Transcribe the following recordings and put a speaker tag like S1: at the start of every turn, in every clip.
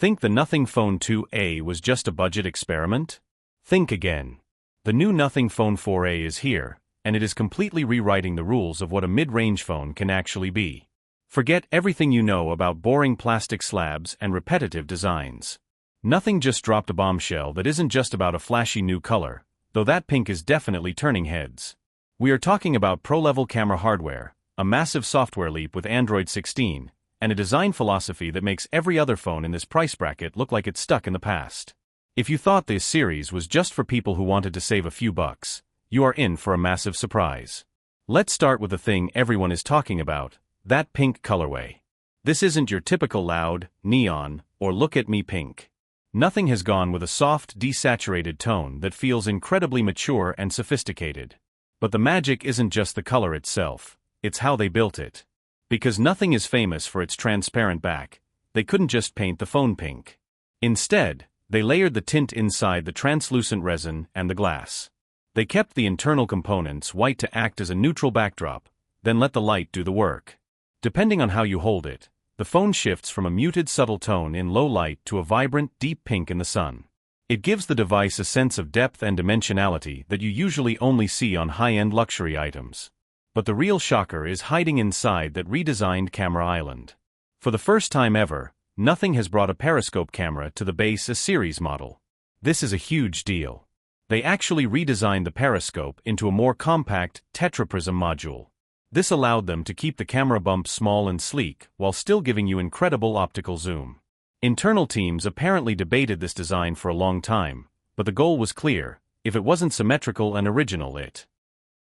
S1: Think the Nothing Phone 2a was just a budget experiment? Think again. The new Nothing Phone 4a is here, and it is completely rewriting the rules of what a mid-range phone can actually be. Forget everything you know about boring plastic slabs and repetitive designs. Nothing just dropped a bombshell that isn't just about a flashy new color, though that pink is definitely turning heads. We are talking about pro-level camera hardware, a massive software leap with Android 16, and a design philosophy that makes every other phone in this price bracket look like it's stuck in the past. If you thought this series was just for people who wanted to save a few bucks, you are in for a massive surprise. Let's start with the thing everyone is talking about, that pink colorway. This isn't your typical loud, neon, or look-at-me pink. Nothing has gone with a soft, desaturated tone that feels incredibly mature and sophisticated. But the magic isn't just the color itself, it's how they built it. Because Nothing is famous for its transparent back, they couldn't just paint the phone pink. Instead, they layered the tint inside the translucent resin and the glass. They kept the internal components white to act as a neutral backdrop, then let the light do the work. Depending on how you hold it, the phone shifts from a muted subtle tone in low light to a vibrant, deep pink in the sun. It gives the device a sense of depth and dimensionality that you usually only see on high-end luxury items. But the real shocker is hiding inside that redesigned camera island. For the first time ever, Nothing has brought a periscope camera to the base A series model. This is a huge deal. They actually redesigned the periscope into a more compact Tetroprism module. This allowed them to keep the camera bump small and sleek while still giving you incredible optical zoom. Internal teams apparently debated this design for a long time, but the goal was clear: if it wasn't symmetrical and original, it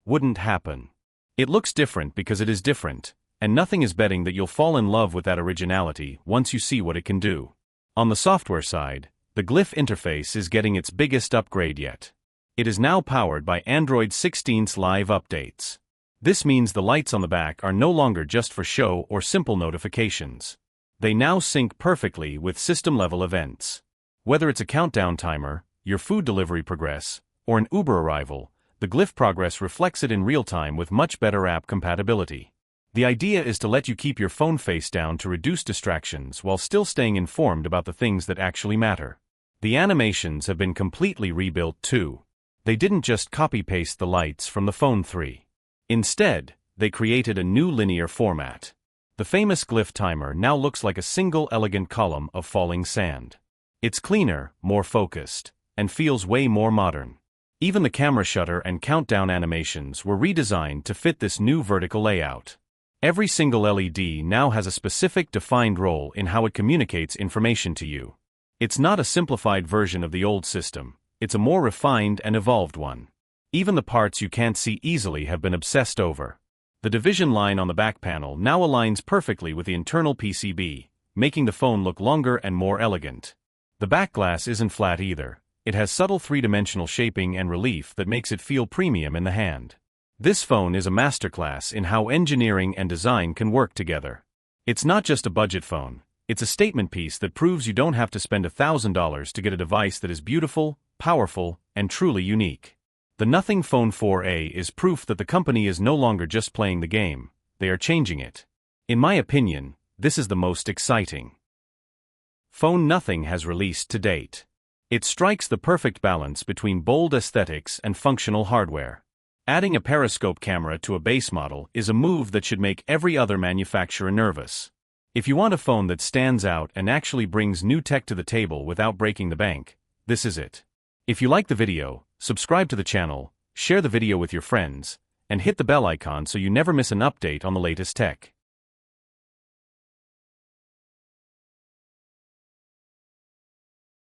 S1: wouldn't happen. It looks different because it is different, and Nothing is betting that you'll fall in love with that originality once you see what it can do. On the software side, the Glyph Interface is getting its biggest upgrade yet. It is now powered by Android 16's live updates. This means the lights on the back are no longer just for show or simple notifications. They now sync perfectly with system-level events. Whether it's a countdown timer, your food delivery progress, or an Uber arrival, the Glyph progress reflects it in real time with much better app compatibility. The idea is to let you keep your phone face down to reduce distractions while still staying informed about the things that actually matter. The animations have been completely rebuilt too. They didn't just copy-paste the lights from the Phone 3. Instead, they created a new linear format. The famous Glyph timer now looks like a single elegant column of falling sand. It's cleaner, more focused, and feels way more modern. Even the camera shutter and countdown animations were redesigned to fit this new vertical layout. Every single LED now has a specific defined role in how it communicates information to you. It's not a simplified version of the old system, it's a more refined and evolved one. Even the parts you can't see easily have been obsessed over. The division line on the back panel now aligns perfectly with the internal PCB, making the phone look longer and more elegant. The back glass isn't flat either. It has subtle three-dimensional shaping and relief that makes it feel premium in the hand. This phone is a masterclass in how engineering and design can work together. It's not just a budget phone, it's a statement piece that proves you don't have to spend $1,000 to get a device that is beautiful, powerful, and truly unique. The Nothing Phone 4a is proof that the company is no longer just playing the game, they are changing it. In my opinion, this is the most exciting phone Nothing has released to date. It strikes the perfect balance between bold aesthetics and functional hardware. Adding a periscope camera to a base model is a move that should make every other manufacturer nervous. If you want a phone that stands out and actually brings new tech to the table without breaking the bank, this is it. If you like the video, subscribe to the channel, share the video with your friends, and hit the bell icon so you never miss an update on the latest tech.